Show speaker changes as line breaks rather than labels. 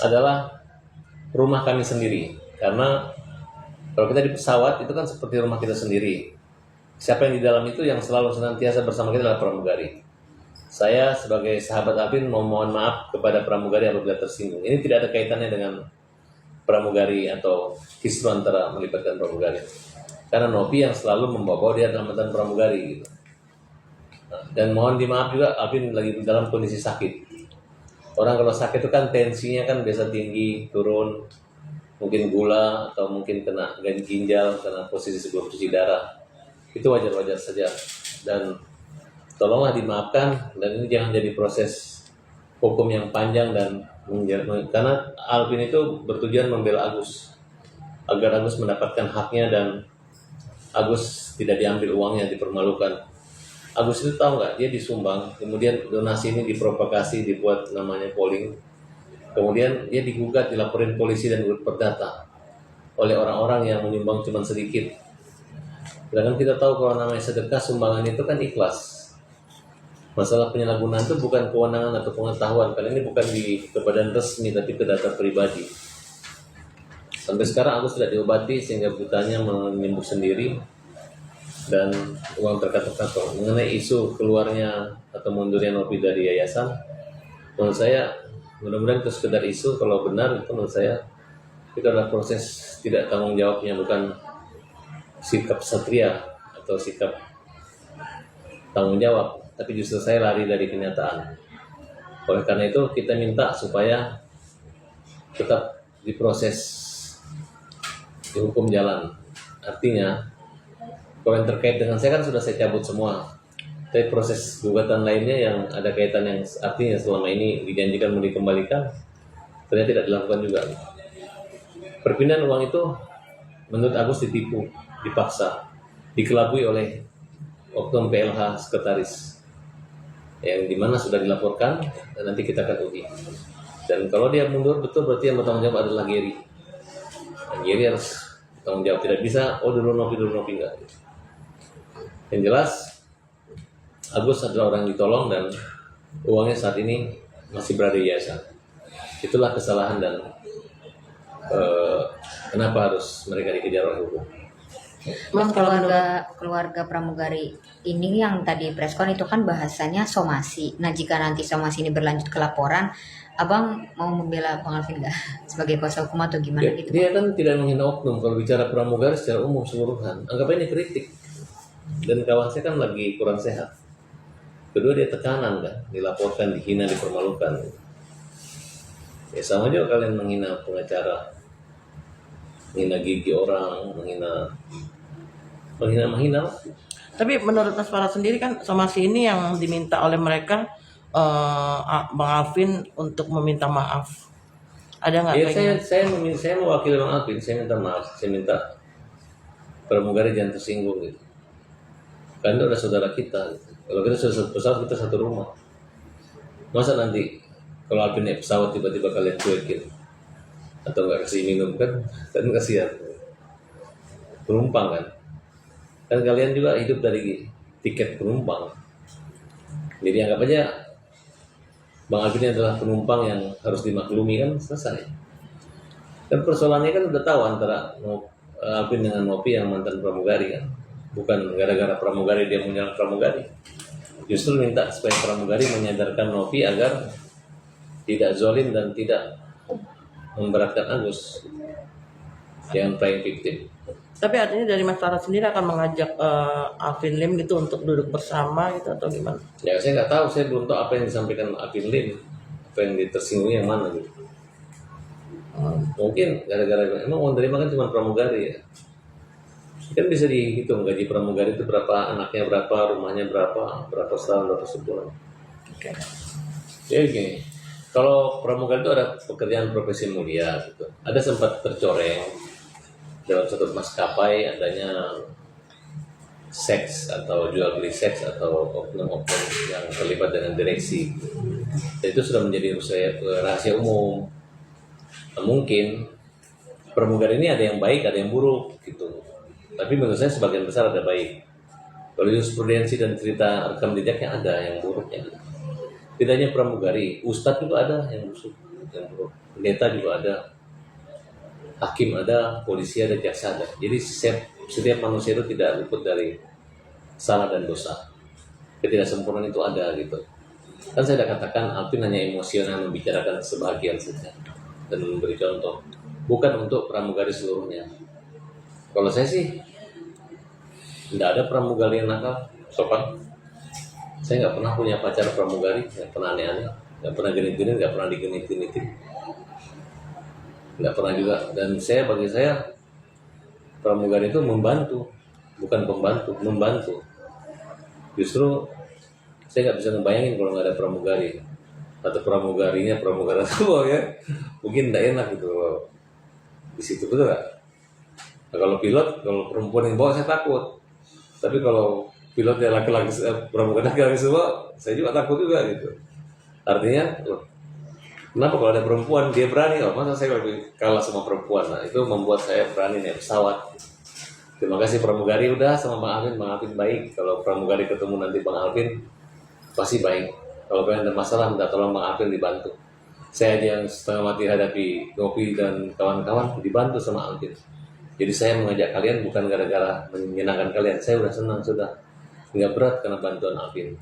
adalah rumah kami sendiri. Karena kalau kita di pesawat itu kan seperti rumah kita sendiri. Siapa yang di dalam itu yang selalu senantiasa bersama kita adalah pramugari. Saya sebagai sahabat Alvin mau mohon maaf kepada pramugari apabila tersinggung. Ini tidak ada kaitannya dengan pramugari atau kisru antara melibatkan pramugari. Karena Novi yang selalu membawa dia adalah mantan pramugari gitu. Dan mohon dimaaf juga Alvin lagi dalam kondisi sakit. Orang kalau sakit itu kan tensinya kan biasa tinggi, turun, mungkin gula atau mungkin kena ginjal karena posisi sebelum cuci darah. Itu wajar-wajar saja. Dan tolonglah dimaafkan dan ini jangan jadi proses hukum yang panjang dan karena Alvin itu bertujuan membela Agus agar Agus mendapatkan haknya dan Agus tidak diambil uangnya, dipermalukan. Agus itu tahu nggak, dia disumbang, kemudian donasi ini diprovokasi, dibuat namanya polling, kemudian dia digugat, dilaporin polisi dan perdata oleh orang-orang yang menyumbang cuma sedikit. Sedangkan kita tahu kalau namanya sedekah, sumbangan itu kan ikhlas. Masalah penyalahgunaan itu bukan kewenangan atau pengetahuan, karena ini bukan ke badan resmi tapi ke data pribadi. Sampai sekarang Agus sudah diobati sehingga butanya menyembuh sendiri dan uang terkantong. Mengenai isu keluarnya atau mundurnya Novi dari yayasan, menurut saya mudah-mudahan itu sekedar isu. Kalau benar itu menurut saya itu adalah proses tidak tanggung jawabnya, bukan sikap satria atau sikap tanggung jawab, tapi justru saya lari dari kenyataan. Oleh karena itu kita minta supaya tetap diproses di hukum jalan. Artinya kalau yang terkait dengan saya kan sudah saya cabut semua, tapi proses gugatan lainnya yang ada kaitan yang artinya selama ini dijanjikan mau dikembalikan ternyata tidak dilakukan juga. Perpindahan uang itu menurut Agus ditipu, dipaksa, dikelabui oleh oknum PLH sekretaris yang dimana sudah dilaporkan dan nanti kita akan uji. Dan kalau dia mundur betul berarti yang bertanggung jawab adalah Geri. Dan Geri harus bertanggung jawab, tidak bisa dulu Novi enggak. Yang jelas Agus adalah orang yang ditolong dan uangnya saat ini masih berada di yayasan. Itulah kesalahan dan kenapa harus mereka dikejar oleh hukum.
Bang, keluarga pramugari ini yang tadi preskon itu kan bahasanya somasi. Nah, jika nanti somasi ini berlanjut ke laporan, Abang mau membela Bang Alvin nggak sebagai kuasa hukum atau gimana gitu?
Dia kan tidak menghina oknum. Kalau bicara pramugari secara umum seluruhan, anggap ini kritik. Dan kawan saya kan lagi kurang sehat. Kedua dia tekanan kan, dilaporkan, dihina, dipermalukan. Ya sama juga kalian menghina pengacara, menghina gigi orang, menghina.
Tapi menurut Mas Farad sendiri kan somasi ini yang diminta oleh mereka Bang Alvin untuk meminta maaf. Ada nggak?
Ya saya mewakili Bang Alvin, saya minta maaf, saya minta pramugari jangan tersinggung gitu. Karena itu adalah saudara kita. Gitu. Kalau kita sudah satu pesawat, kita satu rumah. Masa nanti kalau Alvin naik pesawat tiba-tiba kalian cuekin atau nggak kasih minum kan kasihan. Penumpang kan. Kan kalian juga hidup dari tiket penumpang. Jadi anggap aja Bang Alvin adalah penumpang yang harus dimaklumi kan selesai. Dan persoalannya kan udah tahu antara Alvin dengan Novi yang mantan pramugari kan. Bukan gara-gara pramugari dia menyerang pramugari. Justru minta supaya pramugari menyadarkan Novi agar tidak zolim dan tidak memberatkan Agus yang playing victim.
Tapi artinya dari Mas Farad sendiri akan mengajak Alvin Lim gitu untuk duduk bersama gitu atau gimana?
Ya saya nggak tahu, saya belum tahu apa yang disampaikan Alvin Lim, apa yang ditersinggung yang mana gitu. Mungkin gara-gara emang uang terima kan cuma pramugari ya. Kan bisa dihitung gaji pramugari itu berapa, anaknya berapa, rumahnya berapa setahun, berapa sebulan.
Oke.
Ya gini, kalau pramugari itu ada pekerjaan profesi mulia gitu. Ada sempat tercoreng dalam satu maskapai adanya seks atau jual beli seks atau oknum-oknum yang terlibat dengan direksi. Dan itu sudah menjadi rahasia umum. Nah, mungkin pramugari ini ada yang baik, ada yang buruk gitu. Tapi menurut saya sebagian besar ada baik. Kalau jurisprudensi dan cerita rekam jejaknya ada yang buruknya. Tidak hanya pramugari, ustadz juga ada yang busuk. campur. Pendeta juga ada, hakim ada, polisi ada, jaksa ada. Jadi setiap manusia itu tidak luput dari salah dan dosa. Ketidaksempurnaan itu ada gitu. Kan saya sudah katakan Alvin hanya emosional membicarakan sebahagian saja dan memberi contoh, bukan untuk pramugari seluruhnya. Kalau saya sih tidak ada pramugari yang nakal, sopan. Saya nggak pernah punya pacar pramugari, nggak pernah aneh-aneh, nggak pernah genit-genit, nggak pernah digenit-genitin, nggak pernah juga. Dan bagi saya pramugari itu membantu, bukan pembantu, membantu. Justru saya nggak bisa ngebayangin kalau nggak ada pramugari atau pramugarinya pramugara tua ya, mungkin tidak enak gitu di situ, betul nggak? Nah, kalau pilot, kalau perempuan yang bawa saya takut, tapi kalau pilotnya laki-laki, pramugari laki-laki semua, saya juga takut juga gitu. Artinya, loh, kenapa kalau ada perempuan dia berani? Oh, masa saya lebih kalah sama perempuan? Nah, itu membuat saya berani naik pesawat. Terima kasih pramugari udah sama Bang Alvin baik. Kalau pramugari ketemu nanti Bang Alvin pasti baik. Kalau kalian ada masalah minta tolong Bang Alvin dibantu. Saya aja yang setengah mati hadapi Novi dan kawan-kawan dibantu sama Alvin. Jadi saya mengajak kalian bukan gara-gara menyenangkan kalian. Saya udah senang sudah. Nggak berat karena bantuan Alvin.